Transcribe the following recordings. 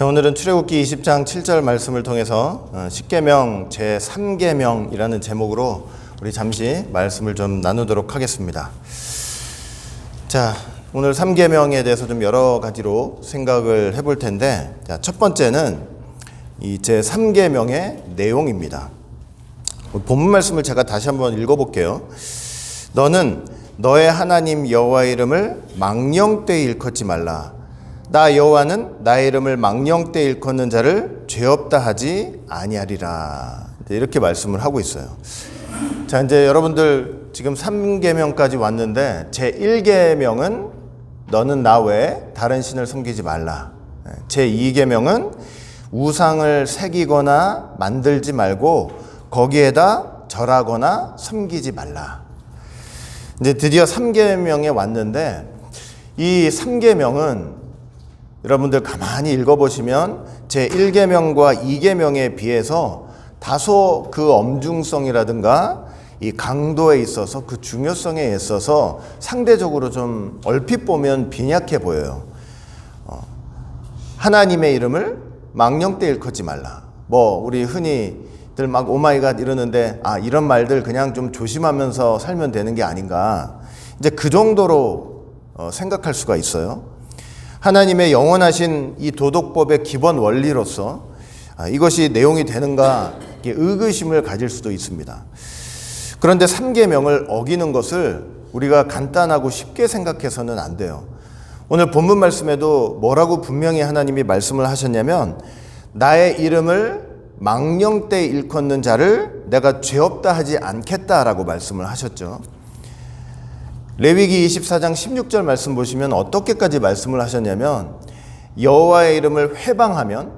자, 오늘은 출애굽기 20장 7절 말씀을 통해서 십계명 제3계명이라는 제목으로 우리 잠시 말씀을 좀 나누도록 하겠습니다. 자, 오늘 3계명에 대해서 좀 여러 가지로 생각을 해볼 텐데, 자, 첫 번째는 이 제3계명의 내용입니다. 본문 말씀을 제가 다시 한번 읽어볼게요. 너는 너의 하나님 여호와의 이름을 망령되이 일컫지 말라. 나 여호와는 나의 이름을 망령되이 일컫는 자를 죄 없다 하지 아니하리라. 이렇게 말씀을 하고 있어요. 자, 이제 여러분들 지금 3계명까지 왔는데 제1계명은 너는 나 외에 다른 신을 섬기지 말라. 제2계명은 우상을 새기거나 만들지 말고 거기에다 절하거나 섬기지 말라. 이제 드디어 3계명에 왔는데 이 3계명은 여러분들 가만히 읽어보시면 제1계명과 2계명에 비해서 다소 그 엄중성이라든가 이 강도에 있어서 그 중요성에 있어서 상대적으로 좀 얼핏 보면 빈약해 보여요. 하나님의 이름을 망령되이 일컫지 말라. 우리 흔히들 막 오마이갓 이러는데 이런 말들 그냥 좀 조심하면서 살면 되는 게 아닌가. 이제 그 정도로 생각할 수가 있어요. 하나님의 영원하신 이 도덕법의 기본 원리로서 이것이 내용이 되는가 의구심을 가질 수도 있습니다. 그런데 3계명을 어기는 것을 우리가 간단하고 쉽게 생각해서는 안 돼요. 오늘 본문 말씀에도 뭐라고 분명히 하나님이 말씀을 하셨냐면 나의 이름을 망령되이 일컫는 자를 내가 죄 없다 하지 않겠다라고 말씀을 하셨죠. 레위기 24장 16절 말씀 보시면 어떻게까지 말씀을 하셨냐면 여호와의 이름을 회방하면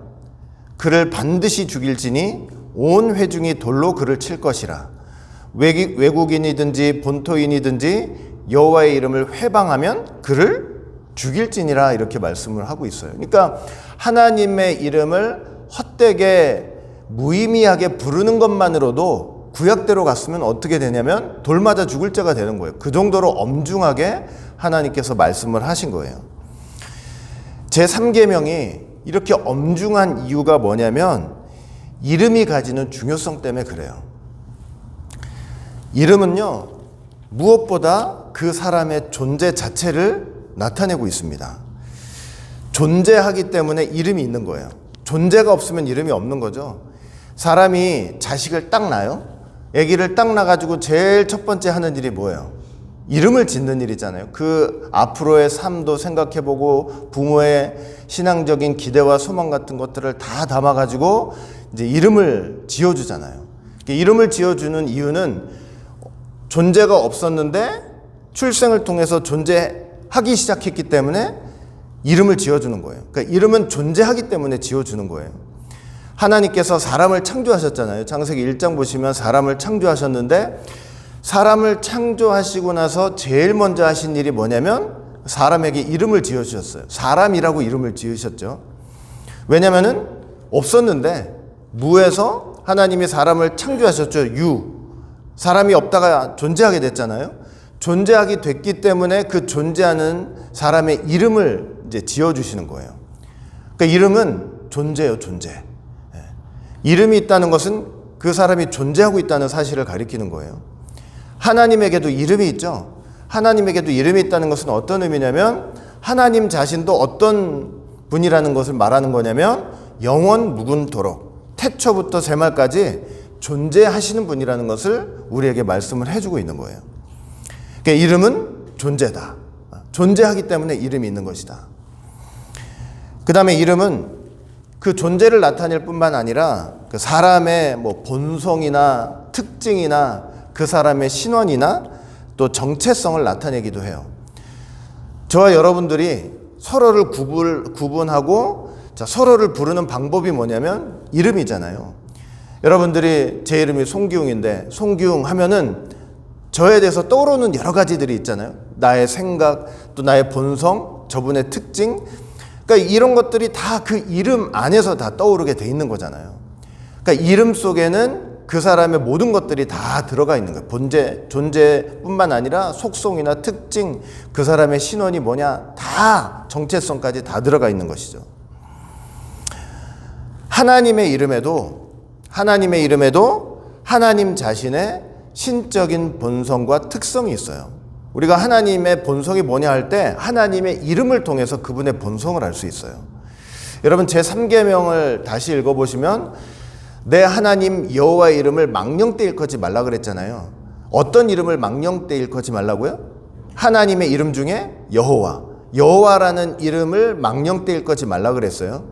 그를 반드시 죽일지니 온 회중이 돌로 그를 칠 것이라. 외국인이든지 본토인이든지 여호와의 이름을 회방하면 그를 죽일지니라. 이렇게 말씀을 하고 있어요. 그러니까 하나님의 이름을 헛되게 무의미하게 부르는 것만으로도 구약대로 갔으면 어떻게 되냐면 돌 맞아 죽을 자가 되는 거예요. 그 정도로 엄중하게 하나님께서 말씀을 하신 거예요. 제3계명이 이렇게 엄중한 이유가 뭐냐면 이름이 가지는 중요성 때문에 그래요. 이름은요, 무엇보다 그 사람의 존재 자체를 나타내고 있습니다. 존재하기 때문에 이름이 있는 거예요. 존재가 없으면 이름이 없는 거죠. 사람이 자식을 딱 낳아요. 아기를 딱 낳아가지고 제일 첫 번째 하는 일이 뭐예요? 이름을 짓는 일이잖아요. 그 앞으로의 삶도 생각해보고 부모의 신앙적인 기대와 소망 같은 것들을 다 담아가지고 이제 이름을 지어주잖아요. 이름을 지어주는 이유는 존재가 없었는데 출생을 통해서 존재하기 시작했기 때문에 이름을 지어주는 거예요. 그러니까 이름은 존재하기 때문에 지어주는 거예요. 하나님께서 사람을 창조하셨잖아요. 창세기 1장 보시면 사람을 창조하셨는데 사람을 창조하시고 나서 제일 먼저 하신 일이 뭐냐면 사람에게 이름을 지어주셨어요. 사람이라고 이름을 지으셨죠. 왜냐면은 없었는데 무에서 하나님이 사람을 창조하셨죠. 사람이 없다가 존재하게 됐잖아요. 존재하게 됐기 때문에 그 존재하는 사람의 이름을 이제 지어주시는 거예요. 그러니까 이름은 존재예요, 존재. 이름이 있다는 것은 그 사람이 존재하고 있다는 사실을 가리키는 거예요. 하나님에게도 이름이 있죠. 하나님에게도 이름이 있다는 것은 어떤 의미냐면 하나님 자신도 어떤 분이라는 것을 말하는 거냐면 영원 무궁토록 태초부터 새말까지 존재하시는 분이라는 것을 우리에게 말씀을 해주고 있는 거예요. 그러니까 이름은 존재다. 존재하기 때문에 이름이 있는 것이다. 그 다음에 이름은 그 존재를 나타낼 뿐만 아니라 그 사람의 본성이나 특징이나 그 사람의 신원이나 또 정체성을 나타내기도 해요. 저와 여러분들이 서로를 구분하고 서로를 부르는 방법이 뭐냐면 이름이잖아요. 여러분들이 제 이름이 송기웅인데 송기웅 하면은 저에 대해서 떠오르는 여러 가지들이 있잖아요. 나의 생각, 또 나의 본성, 저분의 특징. 그러니까 이런 것들이 다 그 이름 안에서 다 떠오르게 돼 있는 거잖아요. 그러니까 이름 속에는 그 사람의 모든 것들이 다 들어가 있는 거예요. 존재뿐만 아니라 속성이나 특징, 그 사람의 신원이 뭐냐 다 정체성까지 다 들어가 있는 것이죠. 하나님의 이름에도 하나님 자신의 신적인 본성과 특성이 있어요. 우리가 하나님의 본성이 뭐냐 할 때 하나님의 이름을 통해서 그분의 본성을 알 수 있어요. 여러분 제3계명을 다시 읽어보시면 내 하나님 여호와의 이름을 망령때 일컫지 말라 그랬잖아요. 어떤 이름을 망령때 일컫지 말라고요? 하나님의 이름 중에 여호와라는 이름을 망령때 일컫지 말라 그랬어요.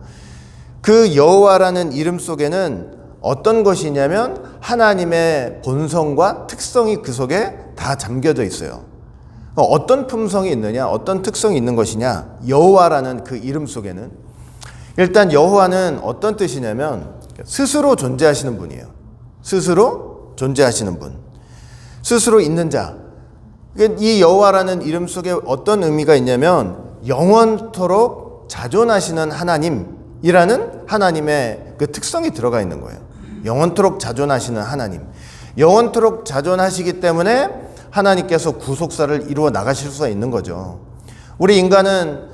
그 여호와라는 이름 속에는 어떤 것이 있냐면 하나님의 본성과 특성이 그 속에 다 잠겨져 있어요. 어떤 품성이 있느냐, 어떤 특성이 있는 것이냐, 여호와라는 그 이름 속에는 일단 여호와는 어떤 뜻이냐면 스스로 존재하시는 분이에요. 스스로 존재하시는 분, 스스로 있는 자. 이 여호와라는 이름 속에 어떤 의미가 있냐면 영원토록 자존하시는 하나님이라는 하나님의 그 특성이 들어가 있는 거예요. 영원토록 자존하시는 하나님. 영원토록 자존하시기 때문에 하나님께서 구속사를 이루어 나가실 수가 있는 거죠. 우리 인간은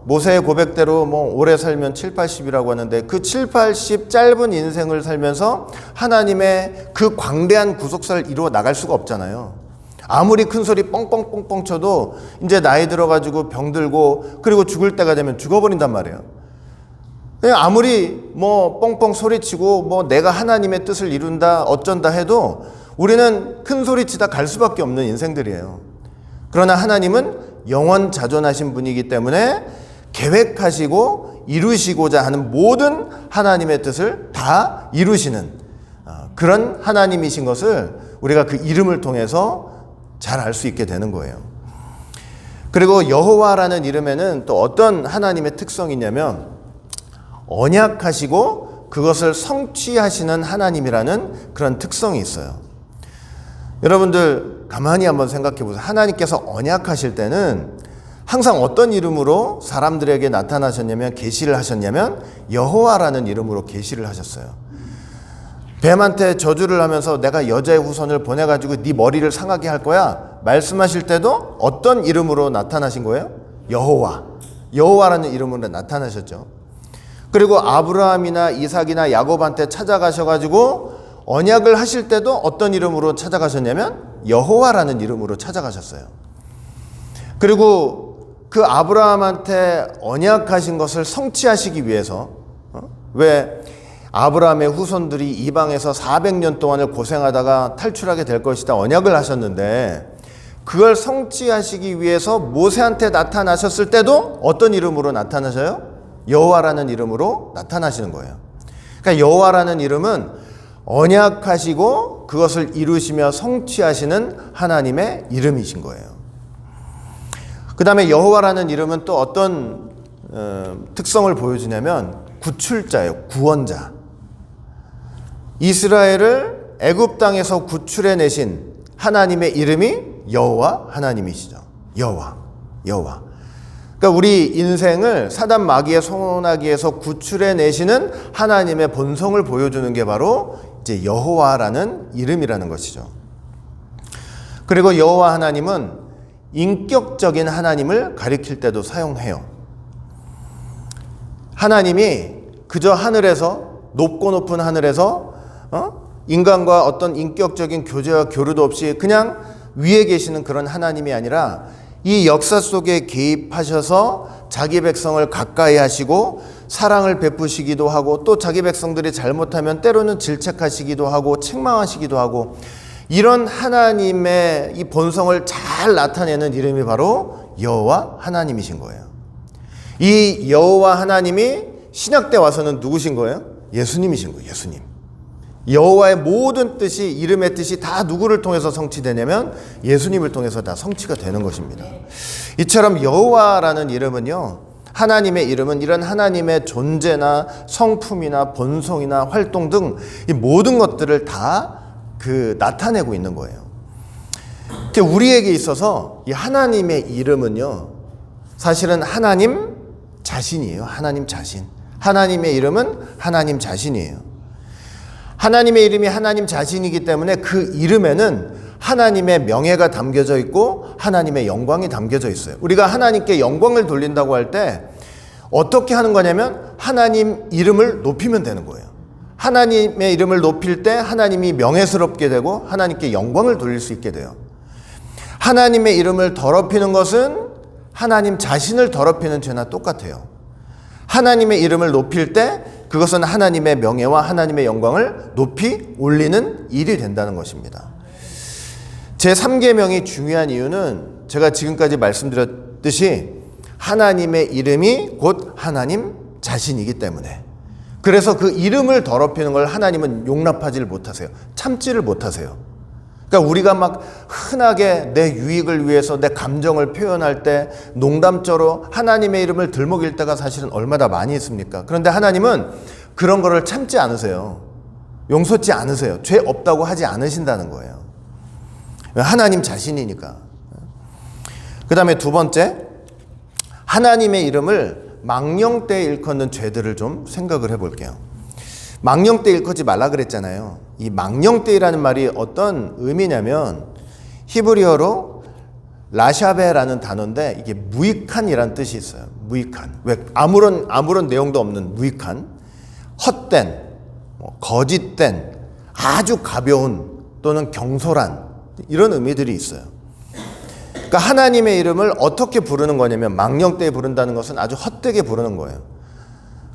모세의 고백대로 오래 살면 7, 80이라고 하는데 그 7, 80 짧은 인생을 살면서 하나님의 그 광대한 구속사를 이루어 나갈 수가 없잖아요. 아무리 큰 소리 뻥뻥뻥뻥 쳐도 이제 나이 들어가지고 병들고 그리고 죽을 때가 되면 죽어버린단 말이에요. 아무리 뻥뻥 소리치고 내가 하나님의 뜻을 이룬다 어쩐다 해도 우리는 큰 소리치다 갈 수밖에 없는 인생들이에요. 그러나 하나님은 영원 자존하신 분이기 때문에 계획하시고 이루시고자 하는 모든 하나님의 뜻을 다 이루시는 그런 하나님이신 것을 우리가 그 이름을 통해서 잘 알 수 있게 되는 거예요. 그리고 여호와라는 이름에는 또 어떤 하나님의 특성이 있냐면 언약하시고 그것을 성취하시는 하나님이라는 그런 특성이 있어요. 여러분들 가만히 한번 생각해 보세요. 하나님께서 언약하실 때는 항상 어떤 이름으로 사람들에게 나타나셨냐면 계시를 하셨냐면 여호와라는 이름으로 계시를 하셨어요. 뱀한테 저주를 하면서 내가 여자의 후손을 보내가지고 네 머리를 상하게 할 거야 말씀하실 때도 어떤 이름으로 나타나신 거예요? 여호와라는 이름으로 나타나셨죠. 그리고 아브라함이나 이삭이나 야곱한테 찾아가셔가지고 언약을 하실 때도 어떤 이름으로 찾아가셨냐면 여호와라는 이름으로 찾아가셨어요. 그리고 그 아브라함한테 언약하신 것을 성취하시기 위해서 왜 아브라함의 후손들이 이방에서 400년 동안을 고생하다가 탈출하게 될 것이다 언약을 하셨는데 그걸 성취하시기 위해서 모세한테 나타나셨을 때도 어떤 이름으로 나타나셔요? 여호와라는 이름으로 나타나시는 거예요. 그러니까 여호와라는 이름은 언약하시고 그것을 이루시며 성취하시는 하나님의 이름이신 거예요. 그 다음에 여호와라는 이름은 또 어떤 특성을 보여주냐면 구출자예요. 구원자. 이스라엘을 애굽 땅에서 구출해 내신 하나님의 이름이 여호와 하나님이시죠. 여호와. 그러니까 우리 인생을 사단 마귀의 손아귀에서 구출해 내시는 하나님의 본성을 보여주는 게 바로 이제 여호와라는 이름이라는 것이죠. 그리고 여호와 하나님은 인격적인 하나님을 가리킬 때도 사용해요. 하나님이 그저 하늘에서 높고 높은 하늘에서 인간과 어떤 인격적인 교제와 교류도 없이 그냥 위에 계시는 그런 하나님이 아니라 이 역사 속에 개입하셔서 자기 백성을 가까이 하시고 사랑을 베푸시기도 하고 또 자기 백성들이 잘못하면 때로는 질책하시기도 하고 책망하시기도 하고 이런 하나님의 이 본성을 잘 나타내는 이름이 바로 여호와 하나님이신 거예요. 이 여호와 하나님이 신약 때 와서는 누구신 거예요? 예수님이신 거예요. 예수님. 여호와의 모든 뜻이 이름의 뜻이 다 누구를 통해서 성취되냐면 예수님을 통해서 다 성취가 되는 것입니다. 이처럼 여호와라는 이름은요. 하나님의 이름은 이런 하나님의 존재나 성품이나 본성이나 활동 등 이 모든 것들을 다 나타내고 있는 거예요. 우리에게 있어서 이 하나님의 이름은요. 사실은 하나님 자신이에요. 하나님 자신. 하나님의 이름은 하나님 자신이에요. 하나님의 이름이 하나님 자신이기 때문에 그 이름에는 하나님의 명예가 담겨져 있고 하나님의 영광이 담겨져 있어요. 우리가 하나님께 영광을 돌린다고 할 때 어떻게 하는 거냐면 하나님 이름을 높이면 되는 거예요. 하나님의 이름을 높일 때 하나님이 명예스럽게 되고 하나님께 영광을 돌릴 수 있게 돼요. 하나님의 이름을 더럽히는 것은 하나님 자신을 더럽히는 죄나 똑같아요. 하나님의 이름을 높일 때 그것은 하나님의 명예와 하나님의 영광을 높이 올리는 일이 된다는 것입니다. 제3계명이 중요한 이유는 제가 지금까지 말씀드렸듯이 하나님의 이름이 곧 하나님 자신이기 때문에, 그래서 그 이름을 더럽히는 걸 하나님은 용납하지를 못하세요. 참지를 못하세요. 그러니까 우리가 막 흔하게 내 유익을 위해서 내 감정을 표현할 때 농담처럼 하나님의 이름을 들먹일 때가 사실은 얼마나 많이 있습니까? 그런데 하나님은 그런 거를 참지 않으세요. 용서치 않으세요. 죄 없다고 하지 않으신다는 거예요. 하나님 자신이니까. 그 다음에 두 번째, 하나님의 이름을 망령되이 일컫는 죄들을 좀 생각을 해볼게요. 망령되이 일컫지 말라 그랬잖아요. 이 망령되이라는 말이 어떤 의미냐면 히브리어로 라샤베라는 단어인데 이게 무익한이라는 뜻이 있어요. 무익한. 왜? 아무런 내용도 없는 무익한, 헛된, 거짓된, 아주 가벼운 또는 경솔한 이런 의미들이 있어요. 그러니까 하나님의 이름을 어떻게 부르는 거냐면 망령되이 부른다는 것은 아주 헛되게 부르는 거예요.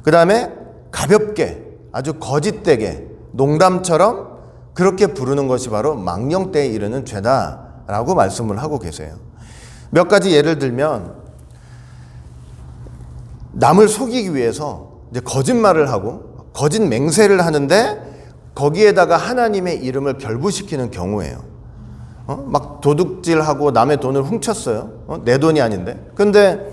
그 다음에 가볍게, 아주 거짓되게, 농담처럼 그렇게 부르는 것이 바로 망령되이 이르는 죄다라고 말씀을 하고 계세요. 몇 가지 예를 들면 남을 속이기 위해서 이제 거짓말을 하고 거짓 맹세를 하는데 거기에다가 하나님의 이름을 결부시키는 경우예요. 막 도둑질하고 남의 돈을 훔쳤어요. 내 돈이 아닌데. 근데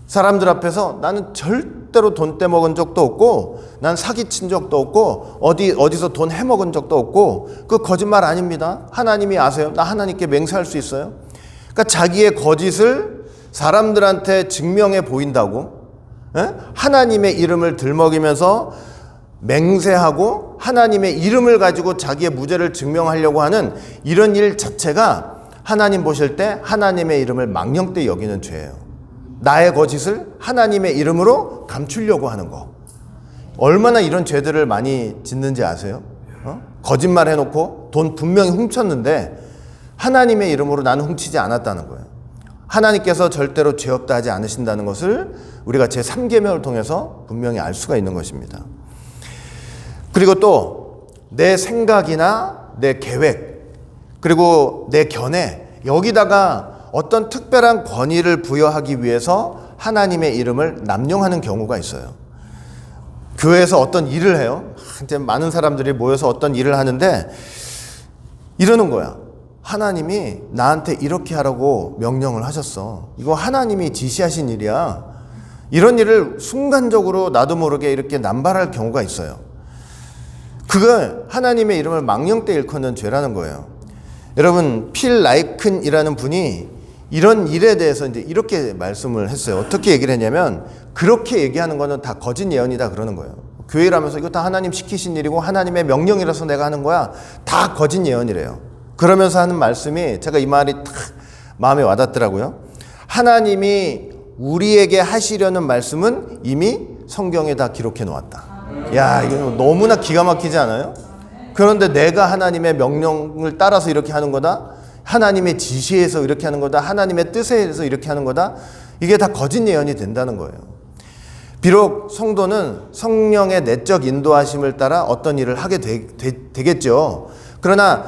사람들 앞에서 나는 절대로 돈 떼먹은 적도 없고 난 사기친 적도 없고 어디서 돈 해먹은 적도 없고 그 거짓말 아닙니다. 하나님이 아세요. 나 하나님께 맹세할 수 있어요. 그러니까 자기의 거짓을 사람들한테 증명해 보인다고, 하나님의 이름을 들먹이면서 맹세하고 하나님의 이름을 가지고 자기의 무죄를 증명하려고 하는 이런 일 자체가 하나님 보실 때 하나님의 이름을 망령되이 여기는 죄예요. 나의 거짓을 하나님의 이름으로 감추려고 하는 거. 얼마나 이런 죄들을 많이 짓는지 아세요? 거짓말 해놓고 돈 분명히 훔쳤는데 하나님의 이름으로 나는 훔치지 않았다는 거예요. 하나님께서 절대로 죄 없다 하지 않으신다는 것을 우리가 제3계명을 통해서 분명히 알 수가 있는 것입니다. 그리고 또 내 생각이나 내 계획 그리고 내 견해 여기다가 어떤 특별한 권위를 부여하기 위해서 하나님의 이름을 남용하는 경우가 있어요. 교회에서 어떤 일을 해요. 이제 많은 사람들이 모여서 어떤 일을 하는데 이러는 거야. 하나님이 나한테 이렇게 하라고 명령을 하셨어. 이거 하나님이 지시하신 일이야. 이런 일을 순간적으로 나도 모르게 이렇게 남발할 경우가 있어요. 그걸 하나님의 이름을 망령되이 일컫는 죄라는 거예요. 여러분, 필 라이큰이라는 분이 이런 일에 대해서 이제 이렇게 말씀을 했어요. 어떻게 얘기를 했냐면 그렇게 얘기하는 거는 다 거짓 예언이다 그러는 거예요. 교회라면서 이거 다 하나님 시키신 일이고 하나님의 명령이라서 내가 하는 거야. 다 거짓 예언이래요. 그러면서 하는 말씀이 제가 이 말이 딱 마음에 와닿더라고요. 하나님이 우리에게 하시려는 말씀은 이미 성경에 다 기록해 놓았다. 야, 이거 너무나 기가 막히지 않아요? 그런데 내가 하나님의 명령을 따라서 이렇게 하는 거다. 하나님의 지시에서 이렇게 하는 거다. 하나님의 뜻에 의해서 이렇게 하는 거다. 이게 다 거짓 예언이 된다는 거예요. 비록 성도는 성령의 내적 인도하심을 따라 어떤 일을 하게 되겠죠. 그러나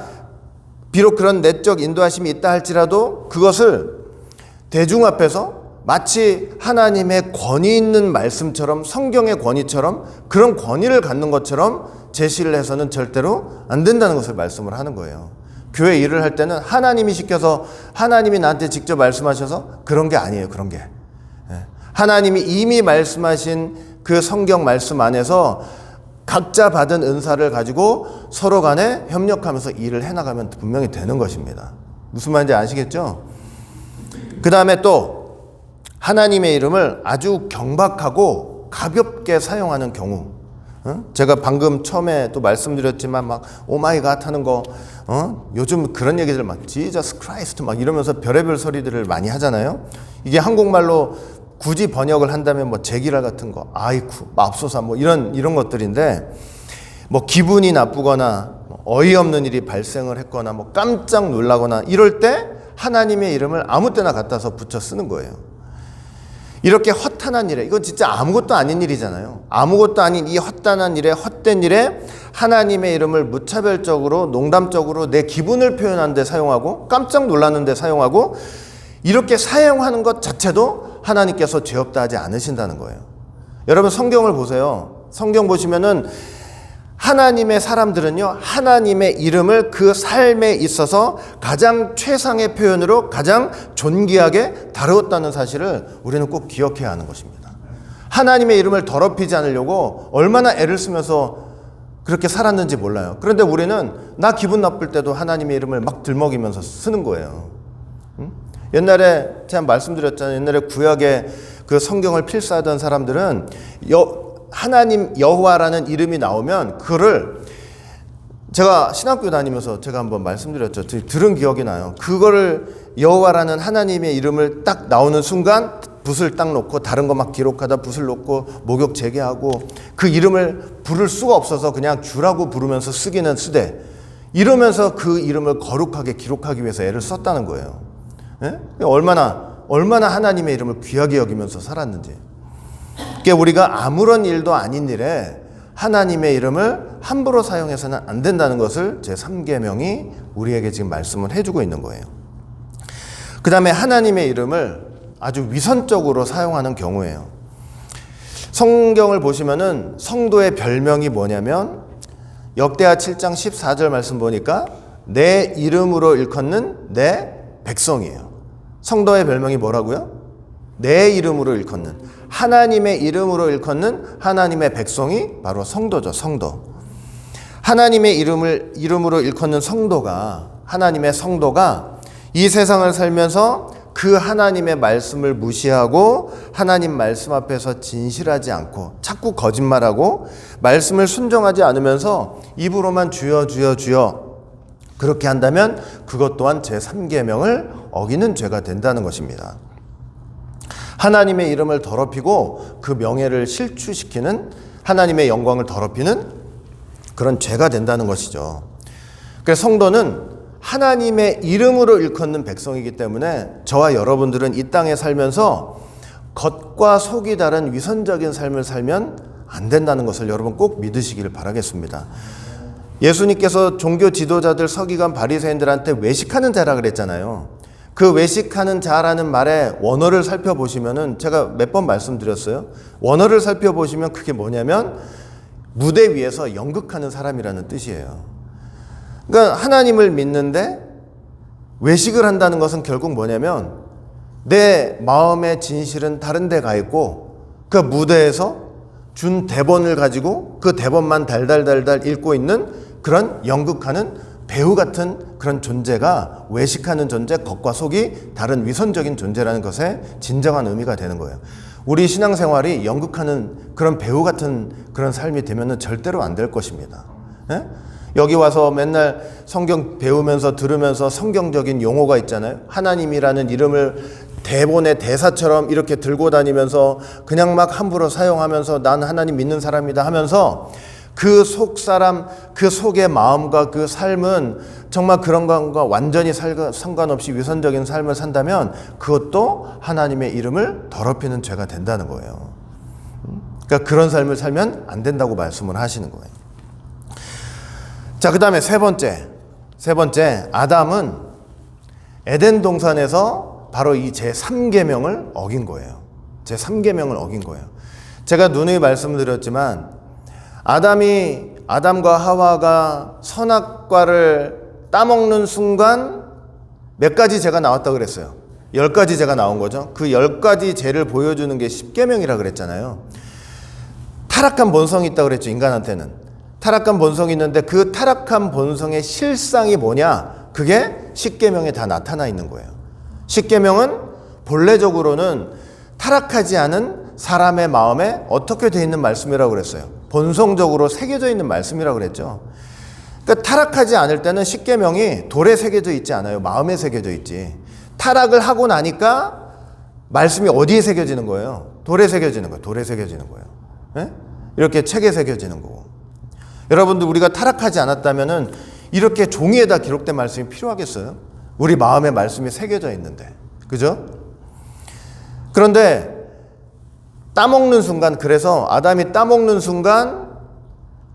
비록 그런 내적 인도하심이 있다 할지라도 그것을 대중 앞에서 마치 하나님의 권위 있는 말씀처럼 성경의 권위처럼 그런 권위를 갖는 것처럼 제시를 해서는 절대로 안 된다는 것을 말씀을 하는 거예요. 교회 일을 할 때는 하나님이 시켜서 하나님이 나한테 직접 말씀하셔서 그런 게 아니에요. 그런 게. 하나님이 이미 말씀하신 그 성경 말씀 안에서 각자 받은 은사를 가지고 서로 간에 협력하면서 일을 해나가면 분명히 되는 것입니다. 무슨 말인지 아시겠죠? 그 다음에 또 하나님의 이름을 아주 경박하고 가볍게 사용하는 경우, 제가 방금 처음에 또 말씀드렸지만 막 오마이갓 하는 거, 요즘 그런 얘기들 막 지저스 크라이스트 막 이러면서 별의별 소리들을 많이 하잖아요. 이게 한국말로 굳이 번역을 한다면 뭐 제기랄 같은 거, 아이쿠, 맙소사 뭐 이런 것들인데, 뭐 기분이 나쁘거나 어이없는 일이 발생을 했거나 뭐 깜짝 놀라거나 이럴 때 하나님의 이름을 아무 때나 갖다서 붙여 쓰는 거예요. 이렇게 허탄한 일에, 이건 진짜 아무것도 아닌 일이잖아요. 아무것도 아닌 이 허탄한 일에, 헛된 일에 하나님의 이름을 무차별적으로, 농담적으로 내 기분을 표현하는 데 사용하고, 깜짝 놀라는 데 사용하고, 이렇게 사용하는 것 자체도 하나님께서 죄 없다 하지 않으신다는 거예요. 여러분 성경을 보세요. 성경 보시면은 하나님의 사람들은요, 하나님의 이름을 그 삶에 있어서 가장 최상의 표현으로 가장 존귀하게 다루었다는 사실을 우리는 꼭 기억해야 하는 것입니다. 하나님의 이름을 더럽히지 않으려고 얼마나 애를 쓰면서 그렇게 살았는지 몰라요. 그런데 우리는 나 기분 나쁠 때도 하나님의 이름을 막 들먹이면서 쓰는 거예요. 옛날에 제가 말씀드렸잖아요. 옛날에 구약에 그 성경을 필사하던 사람들은 하나님 여호와라는 이름이 나오면 그를, 제가 신학교 다니면서 제가 한번 말씀드렸죠. 들은 기억이 나요. 그거를 여호와라는 하나님의 이름을 딱 나오는 순간 붓을 딱 놓고 다른 거 막 기록하다 붓을 놓고 목욕 재개하고 그 이름을 부를 수가 없어서 그냥 주라고 부르면서 쓰기는 쓰되, 이러면서 그 이름을 거룩하게 기록하기 위해서 애를 썼다는 거예요. 예? 얼마나 하나님의 이름을 귀하게 여기면서 살았는지. 그러니까 우리가 아무런 일도 아닌 일에 하나님의 이름을 함부로 사용해서는 안 된다는 것을 제3계명이 우리에게 지금 말씀을 해주고 있는 거예요. 그 다음에 하나님의 이름을 아주 위선적으로 사용하는 경우예요. 성경을 보시면은 성도의 별명이 뭐냐면, 역대하 7장 14절 말씀 보니까 내 이름으로 일컫는 내 백성이에요. 성도의 별명이 뭐라고요? 내 이름으로 일컫는, 하나님의 이름으로 일컫는 하나님의 백성이 바로 성도죠. 성도. 하나님의 이름으로 일컫는 성도가, 하나님의 성도가 이 세상을 살면서 그 하나님의 말씀을 무시하고 하나님 말씀 앞에서 진실하지 않고 자꾸 거짓말하고 말씀을 순종하지 않으면서 입으로만 주여 주여 주여 그렇게 한다면 그것 또한 제3계명을 어기는 죄가 된다는 것입니다. 하나님의 이름을 더럽히고 그 명예를 실추시키는, 하나님의 영광을 더럽히는 그런 죄가 된다는 것이죠. 그래서 성도는 하나님의 이름으로 일컫는 백성이기 때문에 저와 여러분들은 이 땅에 살면서 겉과 속이 다른 위선적인 삶을 살면 안 된다는 것을 여러분 꼭 믿으시기를 바라겠습니다. 예수님께서 종교 지도자들, 서기관, 바리새인들한테 외식하는 자라 그랬잖아요. 그 외식하는 자라는 말의 원어를 살펴보시면은, 제가 몇 번 말씀드렸어요. 원어를 살펴보시면 그게 뭐냐면 무대 위에서 연극하는 사람이라는 뜻이에요. 그러니까 하나님을 믿는데 외식을 한다는 것은 결국 뭐냐면 내 마음의 진실은 다른 데 가 있고 그 무대에서 준 대본을 가지고 그 대본만 달달달달 읽고 있는 그런 연극하는 배우 같은 그런 존재가 외식하는 존재, 겉과 속이 다른 위선적인 존재라는 것에 진정한 의미가 되는 거예요. 우리 신앙생활이 연극하는 그런 배우 같은 그런 삶이 되면은 절대로 안 될 것입니다. 예? 여기 와서 맨날 성경 배우면서 들으면서 성경적인 용어가 있잖아요. 하나님이라는 이름을 대본의 대사처럼 이렇게 들고 다니면서 그냥 막 함부로 사용하면서 난 하나님 믿는 사람이다 하면서 그 속 사람, 그 속의 마음과 그 삶은 정말 그런 것과 완전히 상관없이 위선적인 삶을 산다면 그것도 하나님의 이름을 더럽히는 죄가 된다는 거예요. 그러니까 그런 삶을 살면 안 된다고 말씀을 하시는 거예요. 자, 그 다음에 세 번째, 아담은 에덴 동산에서 바로 이 제3계명을 어긴 거예요. 제3계명을 어긴 거예요. 제가 누누이 말씀드렸지만 아담과 하와가 선악과를 따먹는 순간 몇 가지 죄가 나왔다고 그랬어요. 10가지 죄가 나온 거죠. 그 10가지 죄를 보여주는 게 10계명이라 그랬잖아요. 타락한 본성이 있다고 그랬죠. 인간한테는 타락한 본성이 있는데 그 타락한 본성의 실상이 뭐냐, 그게 10계명에 다 나타나 있는 거예요. 10계명은 본래적으로는 타락하지 않은 사람의 마음에 어떻게 되어 있는 말씀이라고 그랬어요. 본성적으로 새겨져 있는 말씀이라고 그랬죠. 그러니까 타락하지 않을 때는 10계명이 돌에 새겨져 있지 않아요. 마음에 새겨져 있지. 타락을 하고 나니까 말씀이 어디에 새겨지는 거예요? 돌에 새겨지는 거예요. 돌에 새겨지는 거예요. 예? 이렇게 책에 새겨지는 거고. 여러분들 우리가 타락하지 않았다면은 이렇게 종이에다 기록된 말씀이 필요하겠어요? 우리 마음에 말씀이 새겨져 있는데. 그죠? 그런데 따먹는 순간, 그래서 아담이 따먹는 순간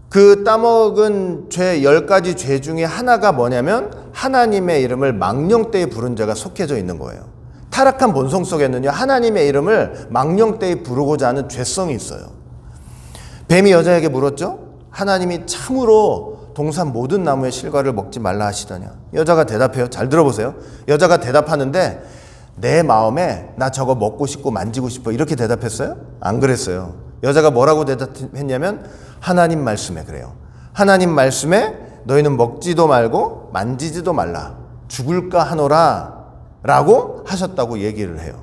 그 따먹은 죄 10가지 죄 중에 하나가 뭐냐면 하나님의 이름을 망령되이 부른 죄가 속해져 있는 거예요. 타락한 본성 속에는요, 하나님의 이름을 망령되이 부르고자 하는 죄성이 있어요. 뱀이 여자에게 물었죠? 하나님이 참으로 동산 모든 나무의 실과를 먹지 말라 하시더냐. 여자가 대답해요. 잘 들어보세요. 여자가 대답하는데 내 마음에 나 저거 먹고 싶고 만지고 싶어 이렇게 대답했어요? 안 그랬어요. 여자가 뭐라고 대답했냐면 하나님 말씀에 그래요. 하나님 말씀에 너희는 먹지도 말고 만지지도 말라. 죽을까 하노라 라고 하셨다고 얘기를 해요.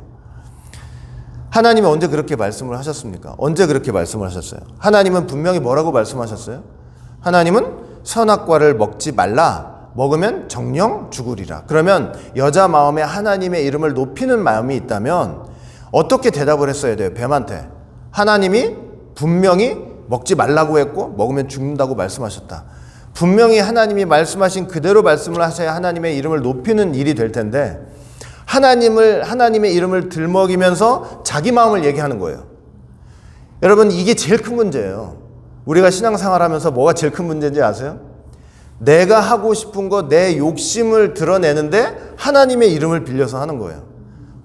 하나님이 언제 그렇게 말씀을 하셨습니까? 언제 그렇게 말씀을 하셨어요? 하나님은 분명히 뭐라고 말씀하셨어요? 하나님은 선악과를 먹지 말라. 먹으면 정령 죽으리라. 그러면 여자 마음에 하나님의 이름을 높이는 마음이 있다면 어떻게 대답을 했어야 돼요? 뱀한테. 하나님이 분명히 먹지 말라고 했고 먹으면 죽는다고 말씀하셨다. 분명히 하나님이 말씀하신 그대로 말씀을 하셔야 하나님의 이름을 높이는 일이 될 텐데 하나님의 이름을 들먹이면서 자기 마음을 얘기하는 거예요. 여러분, 이게 제일 큰 문제예요. 우리가 신앙생활하면서 뭐가 제일 큰 문제인지 아세요? 내가 하고 싶은 거, 내 욕심을 드러내는데 하나님의 이름을 빌려서 하는 거예요.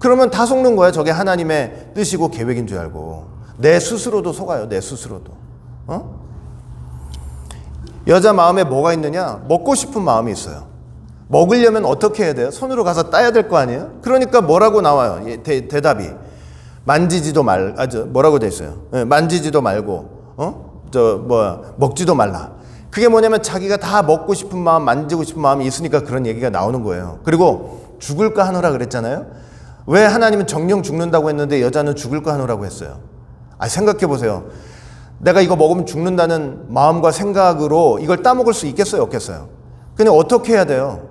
그러면 다 속는 거예요. 저게 하나님의 뜻이고 계획인 줄 알고. 내 스스로도 속아요. 내 스스로도. 여자 마음에 뭐가 있느냐? 먹고 싶은 마음이 있어요. 먹으려면 어떻게 해야 돼요? 손으로 가서 따야 될 거 아니에요? 그러니까 뭐라고 나와요? 대답이. 만지지도 뭐라고 돼 있어요? 만지지도 말고, 먹지도 말라. 그게 뭐냐면 자기가 다 먹고 싶은 마음, 만지고 싶은 마음이 있으니까 그런 얘기가 나오는 거예요. 그리고 죽을까 하노라 그랬잖아요. 왜 하나님은 정령 죽는다고 했는데 여자는 죽을까 하노라고 했어요? 생각해 보세요. 내가 이거 먹으면 죽는다는 마음과 생각으로 이걸 따먹을 수 있겠어요? 없겠어요? 그냥 어떻게 해야 돼요?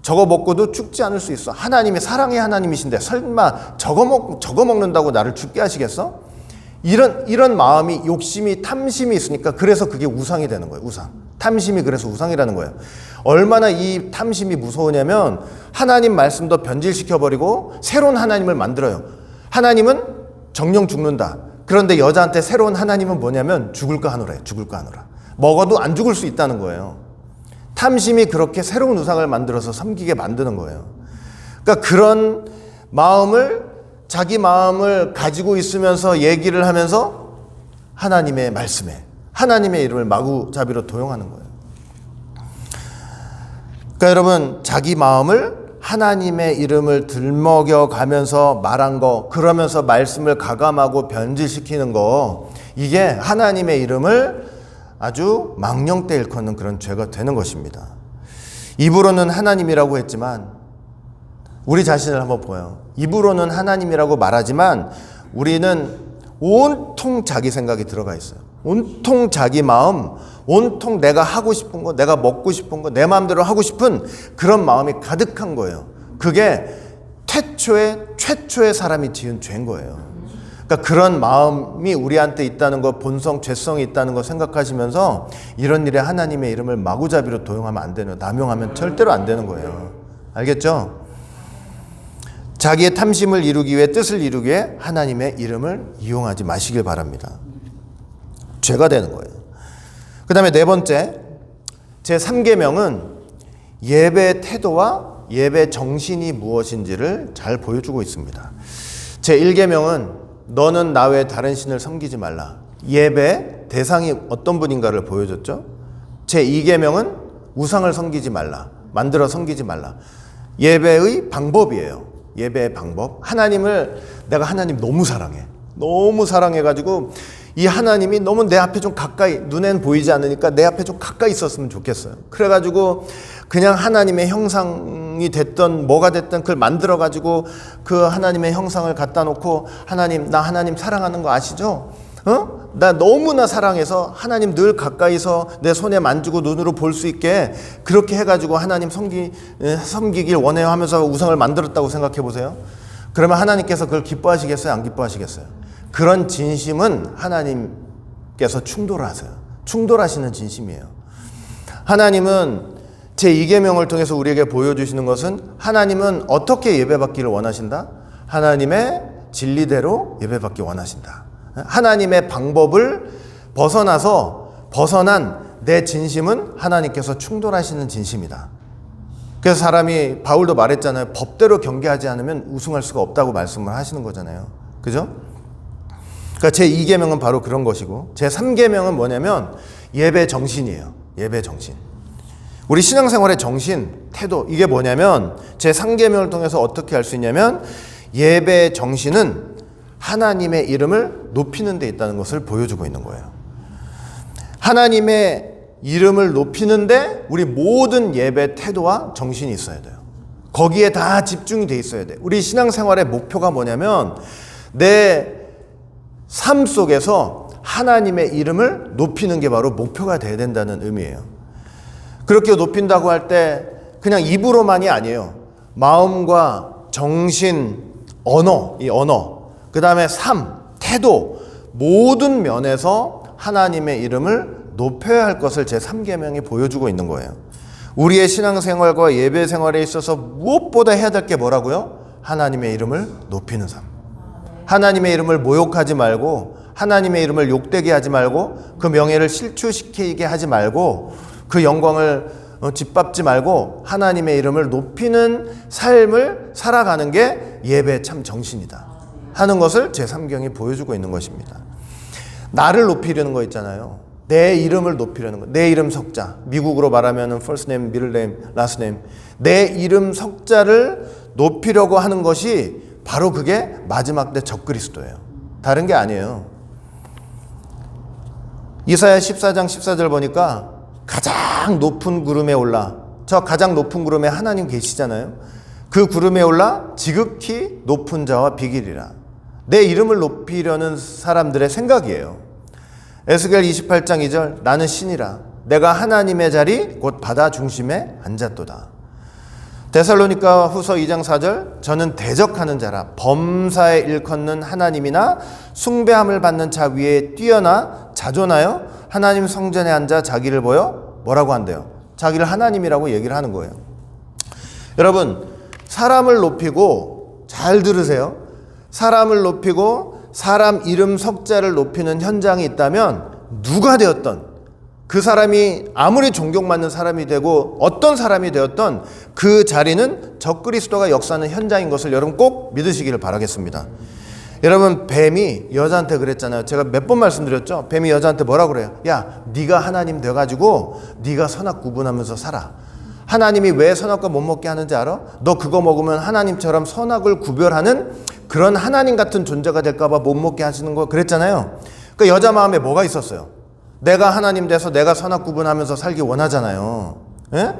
저거 먹고도 죽지 않을 수 있어. 하나님이 사랑의 하나님이신데 설마 저거 먹는다고 나를 죽게 하시겠어? 이런 마음이, 욕심이, 탐심이 있으니까 그래서 그게 우상이 되는 거예요. 우상. 탐심이 그래서 우상이라는 거예요. 얼마나 이 탐심이 무서우냐면 하나님 말씀도 변질시켜버리고 새로운 하나님을 만들어요. 하나님은 정령 죽는다. 그런데 여자한테 새로운 하나님은 뭐냐면 죽을까 하노라예요. 죽을까 하노라. 먹어도 안 죽을 수 있다는 거예요. 탐심이 그렇게 새로운 우상을 만들어서 섬기게 만드는 거예요. 그러니까 그런 자기 마음을 가지고 있으면서 얘기를 하면서 하나님의 말씀에, 하나님의 이름을 마구잡이로 도용하는 거예요. 그러니까 여러분, 자기 마음을 하나님의 이름을 들먹여 가면서 말한 거, 그러면서 말씀을 가감하고 변질시키는 거, 이게 하나님의 이름을 아주 망령되 일컫는 그런 죄가 되는 것입니다. 입으로는 하나님이라고 했지만 우리 자신을 한번 보여요. 입으로는 하나님이라고 말하지만 우리는 온통 자기 생각이 들어가 있어요. 온통 자기 마음, 온통 내가 하고 싶은 거, 내가 먹고 싶은 거, 내 마음대로 하고 싶은 그런 마음이 가득한 거예요. 그게 최초의 사람이 지은 죄인 거예요. 그러니까 그런 마음이 우리한테 있다는 거, 본성, 죄성이 있다는 거 생각하시면서 이런 일에 하나님의 이름을 마구잡이로 도용하면 안 되는, 남용하면 절대로 안 되는 거예요. 알겠죠? 자기의 탐심을 이루기 위해, 뜻을 이루기 위해 하나님의 이름을 이용하지 마시길 바랍니다. 죄가 되는 거예요. 그 다음에 네 번째, 제 3계명은 예배 태도와 예배 정신이 무엇인지를 잘 보여주고 있습니다. 제 1계명은 너는 나 외에 다른 신을 섬기지 말라. 예배 대상이 어떤 분인가를 보여줬죠. 제 2계명은 우상을 섬기지 말라. 만들어 섬기지 말라. 예배의 방법이에요. 예배의 방법. 내가 하나님 너무 사랑해. 너무 사랑해가지고 이 하나님이 너무 내 앞에 좀 가까이, 눈엔 보이지 않으니까 내 앞에 좀 가까이 있었으면 좋겠어요. 그래가지고 그냥 하나님의 형상이 됐던 뭐가 됐든 그걸 만들어가지고 그 하나님의 형상을 갖다 놓고 나 하나님 사랑하는 거 아시죠? 나 너무나 사랑해서 하나님 늘 가까이서 내 손에 만지고 눈으로 볼 수 있게 그렇게 해가지고 하나님 섬기길 원해요 하면서 우상을 만들었다고 생각해 보세요. 그러면 하나님께서 그걸 기뻐하시겠어요? 안 기뻐하시겠어요? 그런 진심은 하나님께서 충돌하시는 진심이에요. 하나님은 제2계명을 통해서 우리에게 보여주시는 것은 하나님은 어떻게 예배받기를 원하신다? 하나님의 진리대로 예배받기 원하신다. 하나님의 방법을 벗어난 내 진심은 하나님께서 충돌하시는 진심이다. 그래서 사람이 바울도 말했잖아요. 법대로 경계하지 않으면 우승할 수가 없다고 말씀을 하시는 거잖아요. 그죠? 그러니까 제2계명은 바로 그런 것이고 제3계명은 뭐냐면 예배 정신이에요. 예배 정신. 우리 신앙생활의 정신, 태도 이게 뭐냐면 제3계명을 통해서 어떻게 할 수 있냐면 예배 정신은 하나님의 이름을 높이는 데 있다는 것을 보여주고 있는 거예요. 하나님의 이름을 높이는데 우리 모든 예배 태도와 정신이 있어야 돼요. 거기에 다 집중이 돼 있어야 돼요. 우리 신앙생활의 목표가 뭐냐면 내 삶 속에서 하나님의 이름을 높이는 게 바로 목표가 돼야 된다는 의미예요. 그렇게 높인다고 할 때 그냥 입으로만이 아니에요. 마음과 정신, 언어, 그 다음에 삶, 태도 모든 면에서 하나님의 이름을 높여야 할 것을 제3계명이 보여주고 있는 거예요. 우리의 신앙생활과 예배생활에 있어서 무엇보다 해야 될 게 뭐라고요? 하나님의 이름을 높이는 삶. 하나님의 이름을 모욕하지 말고 하나님의 이름을 욕되게 하지 말고 그 명예를 실추시키게 하지 말고 그 영광을 짓밟지 말고 하나님의 이름을 높이는 삶을 살아가는 게 예배의 참 정신이다 하는 것을 제3경이 보여주고 있는 것입니다. 나를 높이려는 거 있잖아요. 내 이름을 높이려는 거. 내 이름 석자. 미국으로 말하면 first name, middle name, last name. 내 이름 석자를 높이려고 하는 것이 바로 그게 마지막 때 적그리스도예요. 다른 게 아니에요. 이사야 14장 14절 보니까 가장 높은 구름에 올라, 저 가장 높은 구름에 하나님 계시잖아요. 그 구름에 올라 지극히 높은 자와 비기리라. 내 이름을 높이려는 사람들의 생각이에요. 에스겔 28장 2절 나는 신이라 내가 하나님의 자리 곧 바다 중심에 앉았도다. 데살로니가 후서 2장 4절 저는 대적하는 자라 범사에 일컫는 하나님이나 숭배함을 받는 자 위에 뛰어나 자존하여 하나님 성전에 앉아 자기를 보여 뭐라고 한대요? 자기를 하나님이라고 얘기를 하는 거예요. 여러분 사람을 높이고 잘 들으세요. 사람을 높이고 사람 이름 석자를 높이는 현장이 있다면 누가 되었던 그 사람이 아무리 존경받는 사람이 되고 어떤 사람이 되었던 그 자리는 적그리스도가 역사하는 현장인 것을 여러분 꼭 믿으시기를 바라겠습니다. 여러분 뱀이 여자한테 그랬잖아요. 제가 몇 번 말씀드렸죠. 뱀이 여자한테 뭐라고 그래요? 야 네가 하나님 돼가지고 네가 선악 구분하면서 살아. 하나님이 왜 선악과 못 먹게 하는지 알아? 너 그거 먹으면 하나님처럼 선악을 구별하는 그런 하나님 같은 존재가 될까 봐 못 먹게 하시는 거 그랬잖아요. 그 여자 마음에 뭐가 있었어요? 내가 하나님 돼서 내가 선악 구분하면서 살기 원하잖아요. 예?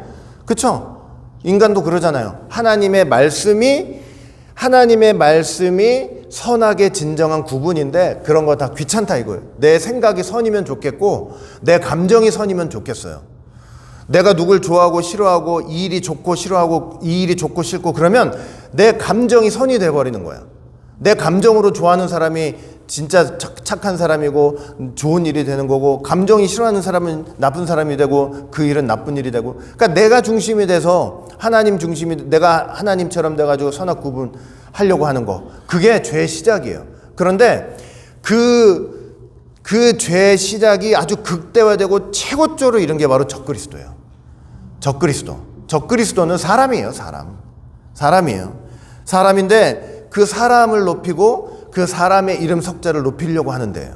그쵸? 인간도 그러잖아요. 하나님의 말씀이 선악의 진정한 구분인데 그런 거 다 귀찮다 이거예요. 내 생각이 선이면 좋겠고 내 감정이 선이면 좋겠어요. 내가 누굴 좋아하고 싫어하고 이 일이 좋고 싫어하고 이 일이 좋고 싫고 그러면 내 감정이 선이 돼버리는 거야. 내 감정으로 좋아하는 사람이 진짜 착한 사람이고 좋은 일이 되는 거고 감정이 싫어하는 사람은 나쁜 사람이 되고 그 일은 나쁜 일이 되고 그러니까 내가 중심이 돼서 하나님 중심이 내가 하나님처럼 돼가지고 선악 구분하려고 하는 거 그게 죄의 시작이에요. 그런데 그 죄의 시작이 아주 극대화되고 최고조로 이른 게 바로 적그리스도예요. 적그리스도는 사람이에요. 사람이에요. 사람인데 그 사람을 높이고 그 사람의 이름 석자를 높이려고 하는데요.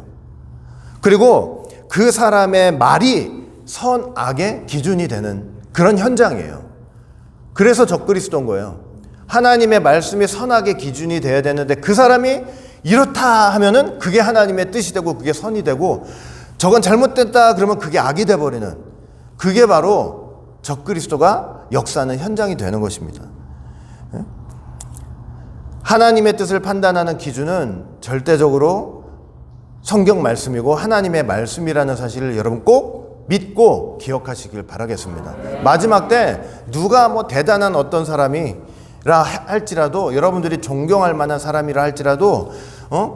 그리고 그 사람의 말이 선악의 기준이 되는 그런 현장이에요. 그래서 적그리스도인 거예요. 하나님의 말씀이 선악의 기준이 돼야 되는데 그 사람이 이렇다 하면은 그게 하나님의 뜻이 되고 그게 선이 되고 저건 잘못됐다 그러면 그게 악이 돼버리는 그게 바로 적그리스도가 역사하는 현장이 되는 것입니다. 하나님의 뜻을 판단하는 기준은 절대적으로 성경 말씀이고 하나님의 말씀이라는 사실을 여러분 꼭 믿고 기억하시길 바라겠습니다. 마지막 때 누가 뭐 대단한 어떤 사람이 할지라도, 여러분들이 존경할 만한 사람이라 할지라도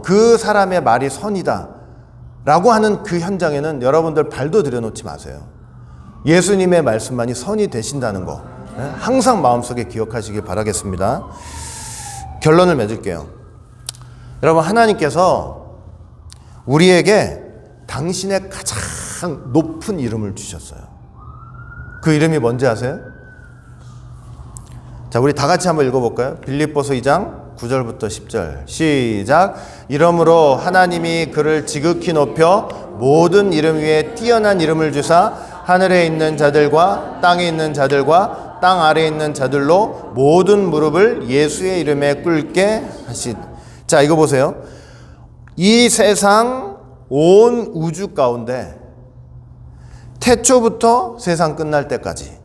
그 사람의 말이 선이다 라고 하는 그 현장에는 여러분들 발도 들여놓지 마세요. 예수님의 말씀만이 선이 되신다는 거 항상 마음속에 기억하시길 바라겠습니다. 결론을 맺을게요. 여러분, 하나님께서 우리에게 당신의 가장 높은 이름을 주셨어요. 그 이름이 뭔지 아세요? 자, 우리 다 같이 한번 읽어볼까요? 빌립보서 2장 9절부터 10절 시작. 이러므로 하나님이 그를 지극히 높여 모든 이름 위에 뛰어난 이름을 주사 하늘에 있는 자들과 땅에 있는 자들과 땅 아래에 있는 자들로 모든 무릎을 예수의 이름에 꿇게 하시. 자, 이거 보세요. 이 세상 온 우주 가운데 태초부터 세상 끝날 때까지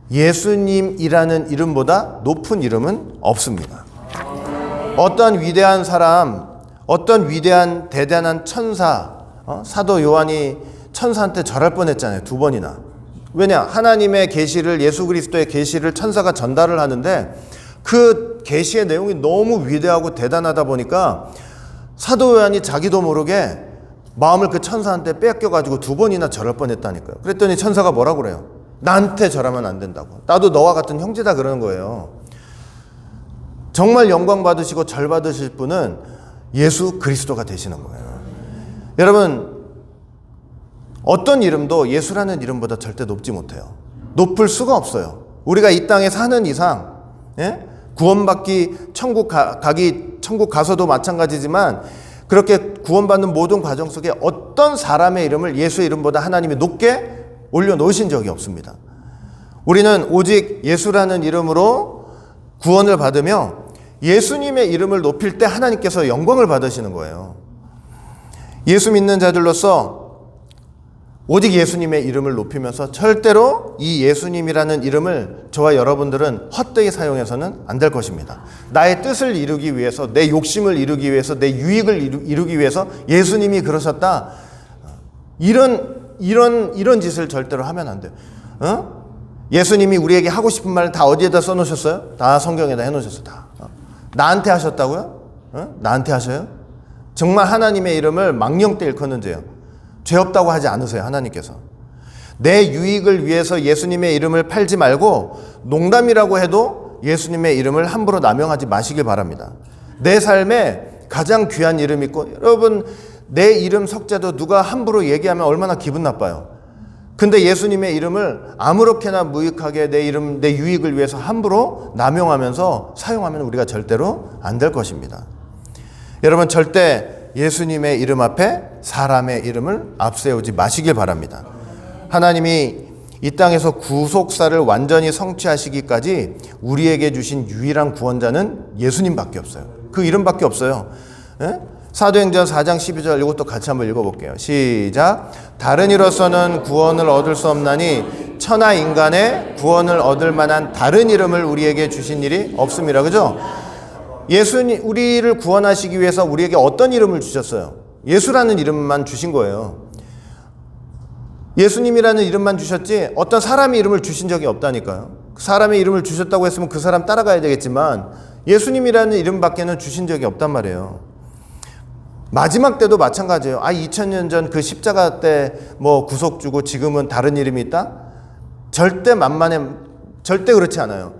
예수님이라는 이름보다 높은 이름은 없습니다. 어떤 위대한 사람, 어떤 위대한 대단한 천사, 사도 요한이 천사한테 절할 뻔했잖아요. 2번이나. 왜냐? 하나님의 계시를, 예수 그리스도의 계시를 천사가 전달을 하는데 그 계시의 내용이 너무 위대하고 대단하다 보니까 사도 요한이 자기도 모르게 마음을 그 천사한테 뺏겨가지고 2번이나 절할 뻔했다니까요. 그랬더니 천사가 뭐라고 그래요? 나한테 절하면 안 된다고. 나도 너와 같은 형제다 그러는 거예요. 정말 영광 받으시고 절 받으실 분은 예수 그리스도가 되시는 거예요. 여러분, 어떤 이름도 예수라는 이름보다 절대 높지 못해요. 높을 수가 없어요. 우리가 이 땅에 사는 이상, 구원받기, 천국 가서도 마찬가지지만 그렇게 구원받는 모든 과정 속에 어떤 사람의 이름을 예수의 이름보다 하나님이 높게 올려놓으신 적이 없습니다. 우리는 오직 예수라는 이름으로 구원을 받으며 예수님의 이름을 높일 때 하나님께서 영광을 받으시는 거예요. 예수 믿는 자들로서 오직 예수님의 이름을 높이면서 절대로 이 예수님이라는 이름을 저와 여러분들은 헛되이 사용해서는 안 될 것입니다. 나의 뜻을 이루기 위해서, 내 욕심을 이루기 위해서, 내 유익을 이루기 위해서 예수님이 그러셨다. 이런 짓을 절대로 하면 안 돼요. 예수님이 우리에게 하고 싶은 말을 다 어디에다 써놓으셨어요? 다 성경에다 해놓으셨어요. 다. 나한테 하셨다고요? 나한테 하셔요? 정말 하나님의 이름을 망령때 일컫는데요. 죄 없다고 하지 않으세요, 하나님께서. 내 유익을 위해서 예수님의 이름을 팔지 말고 농담이라고 해도 예수님의 이름을 함부로 남용하지 마시길 바랍니다. 내 삶에 가장 귀한 이름이 있고, 여러분, 내 이름 석자도 누가 함부로 얘기하면 얼마나 기분 나빠요. 근데 예수님의 이름을 아무렇게나 무익하게 내 이름, 내 유익을 위해서 함부로 남용하면서 사용하면 우리가 절대로 안 될 것입니다. 여러분, 절대 예수님의 이름 앞에 사람의 이름을 앞세우지 마시길 바랍니다. 하나님이 이 땅에서 구속사를 완전히 성취하시기까지 우리에게 주신 유일한 구원자는 예수님밖에 없어요. 그 이름밖에 없어요. 사도행전 4장 12절 이것도 같이 한번 읽어볼게요. 시작. 다른 이로서는 구원을 얻을 수 없나니 천하 인간의 구원을 얻을 만한 다른 이름을 우리에게 주신 일이 없습니다. 그죠? 예수님, 우리를 구원하시기 위해서 우리에게 어떤 이름을 주셨어요? 예수라는 이름만 주신 거예요. 예수님이라는 이름만 주셨지 어떤 사람의 이름을 주신 적이 없다니까요. 사람의 이름을 주셨다고 했으면 그 사람 따라가야 되겠지만 예수님이라는 이름밖에는 주신 적이 없단 말이에요. 마지막 때도 마찬가지예요. 2000년 전 그 십자가 때 뭐 구속 주고 지금은 다른 이름이 있다? 절대 그렇지 않아요.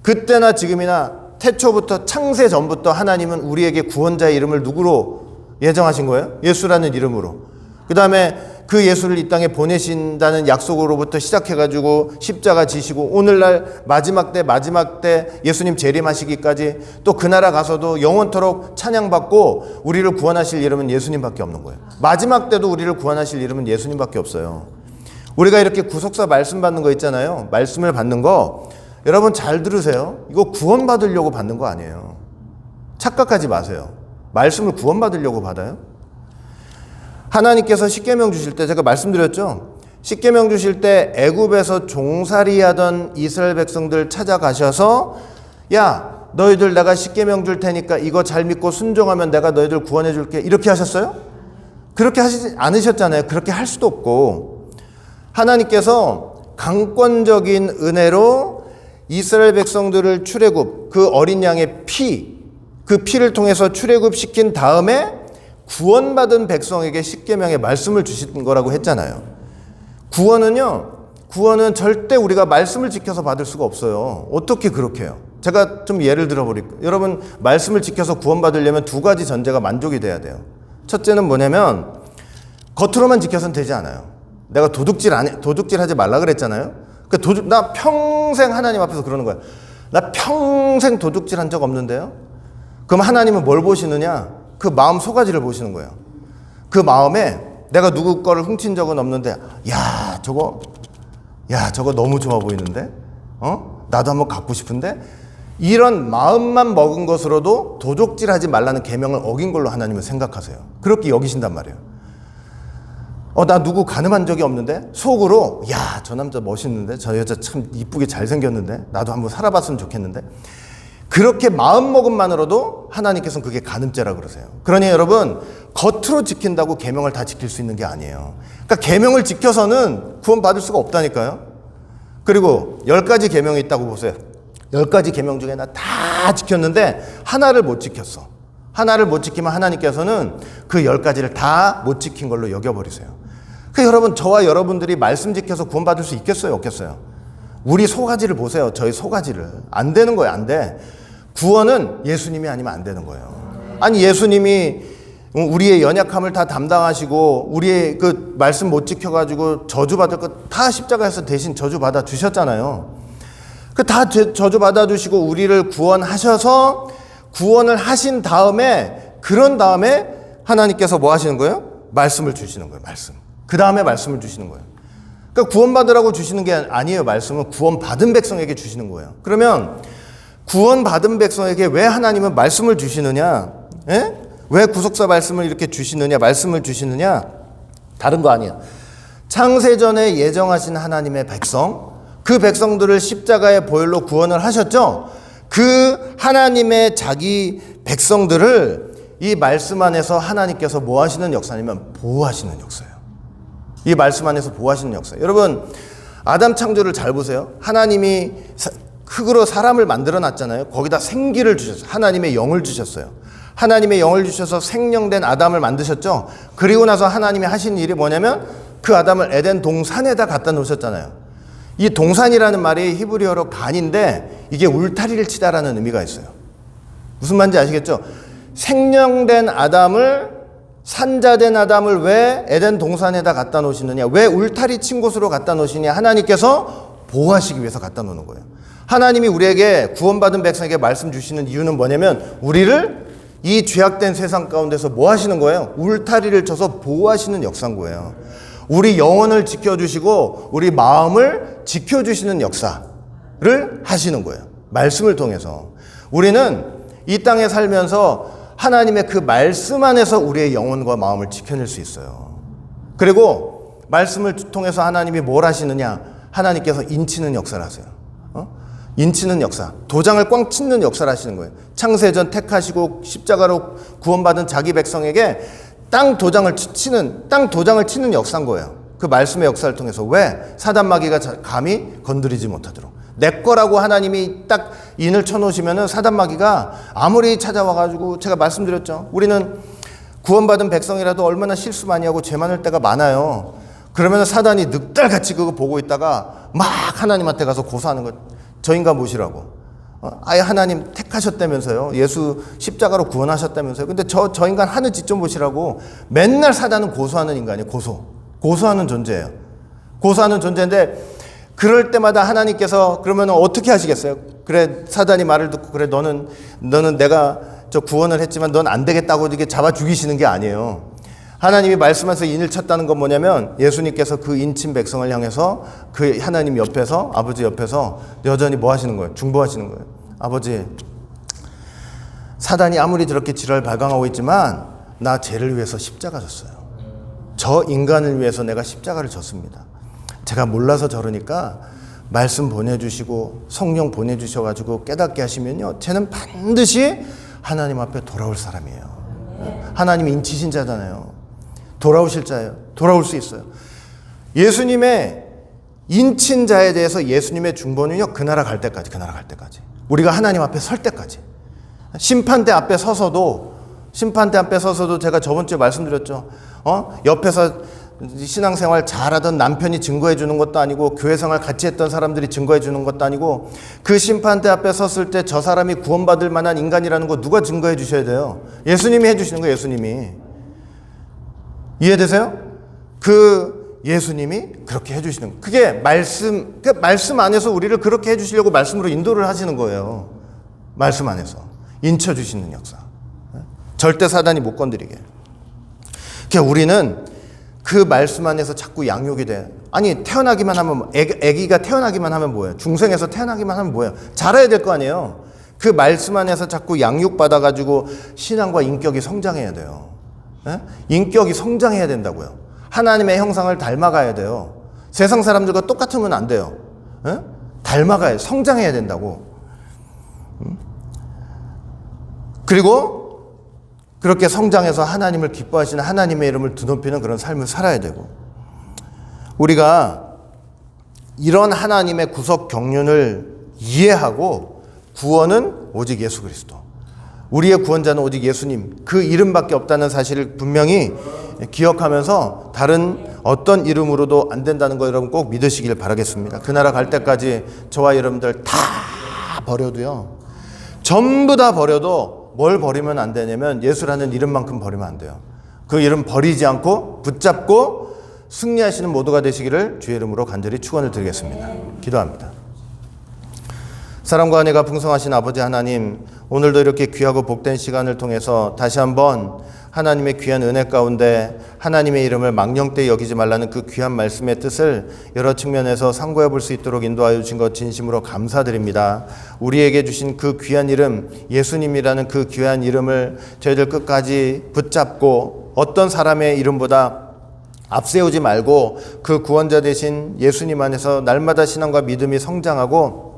그때나 지금이나 태초부터 창세 전부터 하나님은 우리에게 구원자의 이름을 누구로 예정하신 거예요? 예수라는 이름으로. 그 다음에 그 예수를 이 땅에 보내신다는 약속으로부터 시작해가지고 십자가 지시고 오늘날 마지막 때 예수님 재림하시기까지 또 그 나라 가서도 영원토록 찬양받고 우리를 구원하실 이름은 예수님밖에 없는 거예요. 마지막 때도 우리를 구원하실 이름은 예수님밖에 없어요. 우리가 이렇게 구속사 말씀 받는 거 있잖아요. 말씀을 받는 거 여러분 잘 들으세요. 이거 구원받으려고 받는 거 아니에요. 착각하지 마세요. 말씀을 구원받으려고 받아요? 하나님께서 십계명 주실 때 제가 말씀드렸죠. 십계명 주실 때 애굽에서 종살이하던 이스라엘 백성들 찾아가셔서 야 너희들 내가 십계명 줄 테니까 이거 잘 믿고 순종하면 내가 너희들 구원해 줄게 이렇게 하셨어요? 그렇게 하시지 않으셨잖아요. 그렇게 할 수도 없고 하나님께서 강권적인 은혜로 이스라엘 백성들을 출애굽, 그 어린 양의 그 피를 통해서 출애굽시킨 다음에 구원받은 백성에게 십계명의 말씀을 주신 거라고 했잖아요. 구원은 절대 우리가 말씀을 지켜서 받을 수가 없어요. 어떻게 그렇게 해요? 제가 좀 예를 들어버릴게요. 여러분, 말씀을 지켜서 구원받으려면 두 가지 전제가 만족이 돼야 돼요. 첫째는 뭐냐면 겉으로만 지켜서는 되지 않아요. 내가 도둑질하지 말라 그랬잖아요. 나 평생 하나님 앞에서 그러는 거야. 나 평생 도둑질한 적 없는데요. 그럼 하나님은 뭘 보시느냐? 그 마음 속가지를 보시는 거예요. 그 마음에 내가 누구 거를 훔친 적은 없는데, 저거 너무 좋아 보이는데? 나도 한번 갖고 싶은데? 이런 마음만 먹은 것으로도 도둑질하지 말라는 계명을 어긴 걸로 하나님은 생각하세요. 그렇게 여기신단 말이에요. 나 누구 가늠한 적이 없는데? 속으로, 저 남자 멋있는데? 저 여자 참 이쁘게 잘생겼는데? 나도 한번 살아봤으면 좋겠는데? 그렇게 마음먹음만으로도 하나님께서는 그게 간음죄라 그러세요. 그러니 여러분, 겉으로 지킨다고 계명을 다 지킬 수 있는 게 아니에요. 그러니까 계명을 지켜서는 구원받을 수가 없다니까요. 그리고 10가지 계명이 있다고 보세요. 10가지 계명 중에 나 다 지켰는데 하나를 못 지켰어. 하나를 못 지키면 하나님께서는 그 10가지를 다 못 지킨 걸로 여겨버리세요. 그러니까 여러분, 저와 여러분들이 말씀 지켜서 구원받을 수 있겠어요, 없겠어요? 우리 소가지를 보세요. 저희 소가지를. 안 되는 거예요, 안 돼. 구원은 예수님이 아니면 안 되는 거예요. 아니, 예수님이 우리의 연약함을 다 담당하시고 우리의 그 말씀 못 지켜가지고 저주받을 것 다 십자가에서 대신 저주받아 주셨잖아요. 그 다 저주받아 주시고 우리를 구원하셔서 구원을 하신 다음에, 그런 다음에 하나님께서 뭐 하시는 거예요? 말씀을 주시는 거예요. 말씀. 그 다음에 말씀을 주시는 거예요. 그러니까 구원받으라고 주시는 게 아니에요. 말씀은 구원받은 백성에게 주시는 거예요. 그러면 구원받은 백성에게 왜 하나님은 말씀을 주시느냐? 왜 구속사 말씀을 이렇게 주시느냐? 말씀을 주시느냐? 다른 거 아니에요. 창세전에 예정하신 하나님의 백성, 그 백성들을 십자가의 보혈로 구원을 하셨죠? 그 하나님의 자기 백성들을 이 말씀 안에서 하나님께서 뭐 하시는 역사냐면 보호하시는 역사예요. 이 말씀 안에서 보호하시는 역사예요. 여러분, 아담 창조를 잘 보세요. 하나님이 흙으로 사람을 만들어 놨잖아요. 거기다 생기를 주셨어요. 하나님의 영을 주셨어요. 하나님의 영을 주셔서 생명된 아담을 만드셨죠. 그리고 나서 하나님이 하신 일이 뭐냐면 그 아담을 에덴 동산에다 갖다 놓으셨잖아요. 이 동산이라는 말이 히브리어로 간인데 이게 울타리를 치다라는 의미가 있어요. 무슨 말인지 아시겠죠? 생명된 아담을, 산자된 아담을 왜 에덴 동산에다 갖다 놓으시느냐? 왜 울타리 친 곳으로 갖다 놓으시냐? 하나님께서 보호하시기 위해서 갖다 놓는 거예요. 하나님이 우리에게, 구원받은 백성에게 말씀 주시는 이유는 뭐냐면 우리를 이 죄악된 세상 가운데서 뭐 하시는 거예요? 울타리를 쳐서 보호하시는 역사인 거예요. 우리 영혼을 지켜주시고 우리 마음을 지켜주시는 역사를 하시는 거예요. 말씀을 통해서. 우리는 이 땅에 살면서 하나님의 그 말씀 안에서 우리의 영혼과 마음을 지켜낼 수 있어요. 그리고 말씀을 통해서 하나님이 뭘 하시느냐? 하나님께서 인치는 역사를 하세요. 인치는 역사, 도장을 꽝 치는 역사를 하시는 거예요. 창세전 택하시고 십자가로 구원받은 자기 백성에게 땅 도장을 치는 역사인 거예요. 그 말씀의 역사를 통해서. 왜? 사단 마귀가 감히 건드리지 못하도록. 내 거라고 하나님이 딱 인을 쳐놓으시면은 사단 마귀가 아무리 찾아와가지고, 제가 말씀드렸죠. 우리는 구원받은 백성이라도 얼마나 실수 많이 하고 죄 많을 때가 많아요. 그러면 사단이 늑달같이 그거 보고 있다가 막 하나님한테 가서 고소하는 거. 저 인간 모시라고. 아예 하나님 택하셨다면서요. 예수 십자가로 구원하셨다면서요. 근데 저 인간 하는 짓 좀 보시라고. 맨날 사단은 고소하는 인간이에요. 고소하는 존재예요. 고소하는 존재인데, 그럴 때마다 하나님께서 그러면 어떻게 하시겠어요? 그래, 사단이 말을 듣고, 그래, 너는 내가 저 구원을 했지만 넌 안 되겠다고 이렇게 잡아 죽이시는 게 아니에요. 하나님이 말씀하셔서 인을 쳤다는 건 뭐냐면, 예수님께서 그 인친 백성을 향해서 그 하나님 옆에서, 아버지 옆에서 여전히 뭐 하시는 거예요? 중보하시는 거예요. 아버지, 사단이 아무리 저렇게 지랄 발광하고 있지만 나 죄를 위해서 십자가 졌어요. 저 인간을 위해서 내가 십자가를 졌습니다. 제가 몰라서 저러니까 말씀 보내주시고 성령 보내주셔가지고 깨닫게 하시면요, 쟤는 반드시 하나님 앞에 돌아올 사람이에요. 하나님이 인치신 자잖아요. 돌아오실 자예요. 돌아올 수 있어요. 예수님의 인친 자에 대해서 예수님의 중보는요, 그 나라 갈 때까지, 그 나라 갈 때까지. 우리가 하나님 앞에 설 때까지. 심판대 앞에 서서도 제가 저번 주에 말씀드렸죠. 옆에서 신앙생활 잘하던 남편이 증거해 주는 것도 아니고, 교회 생활 같이 했던 사람들이 증거해 주는 것도 아니고, 그 심판대 앞에 섰을 때 저 사람이 구원받을 만한 인간이라는 거 누가 증거해 주셔야 돼요? 예수님이 해 주시는 거예요, 예수님이. 이해되세요? 그 예수님이 그렇게 해 주시는 거예요. 그게 말씀 안에서 우리를 그렇게 해 주시려고 말씀으로 인도를 하시는 거예요. 말씀 안에서 인쳐 주시는 역사. 절대 사단이 못 건드리게. 그러니까 우리는 그 말씀 안에서 자꾸 양육이 돼. 아니, 태어나기만 하면, 애기가 태어나기만 하면 뭐예요? 중생에서 태어나기만 하면 뭐예요? 자라야 될 거 아니에요? 그 말씀 안에서 자꾸 양육받아가지고 신앙과 인격이 성장해야 돼요. 인격이 성장해야 된다고요. 하나님의 형상을 닮아가야 돼요. 세상 사람들과 똑같으면 안 돼요. 닮아가야, 성장해야 된다고. 그리고 그렇게 성장해서 하나님을 기뻐하시는 하나님의 이름을 드높이는 그런 삶을 살아야 되고, 우리가 이런 하나님의 구속 경륜을 이해하고, 구원은 오직 예수 그리스도, 우리의 구원자는 오직 예수님, 그 이름밖에 없다는 사실을 분명히 기억하면서 다른 어떤 이름으로도 안 된다는 거 여러분 꼭 믿으시길 바라겠습니다. 그 나라 갈 때까지 저와 여러분들 다 버려도요, 전부 다 버려도 뭘 버리면 안 되냐면 예수라는 이름만큼 버리면 안 돼요. 그 이름 버리지 않고 붙잡고 승리하시는 모두가 되시기를 주의 이름으로 간절히 축원을 드리겠습니다. 기도합니다. 사랑과 은혜가 풍성하신 아버지 하나님, 오늘도 이렇게 귀하고 복된 시간을 통해서 다시 한번 하나님의 귀한 은혜 가운데 하나님의 이름을 망령되이 여기지 말라는 그 귀한 말씀의 뜻을 여러 측면에서 상고해 볼 수 있도록 인도하여 주신 것 진심으로 감사드립니다. 우리에게 주신 그 귀한 이름, 예수님이라는 그 귀한 이름을 저희들 끝까지 붙잡고 어떤 사람의 이름보다 앞세우지 말고 그 구원자 되신 예수님 안에서 날마다 신앙과 믿음이 성장하고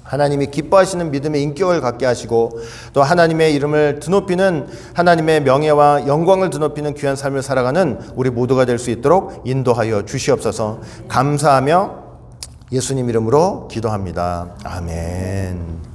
하나님이 기뻐하시는 믿음의 인격을 갖게 하시고, 또 하나님의 이름을 드높이는, 하나님의 명예와 영광을 드높이는 귀한 삶을 살아가는 우리 모두가 될 수 있도록 인도하여 주시옵소서. 감사하며 예수님 이름으로 기도합니다. 아멘.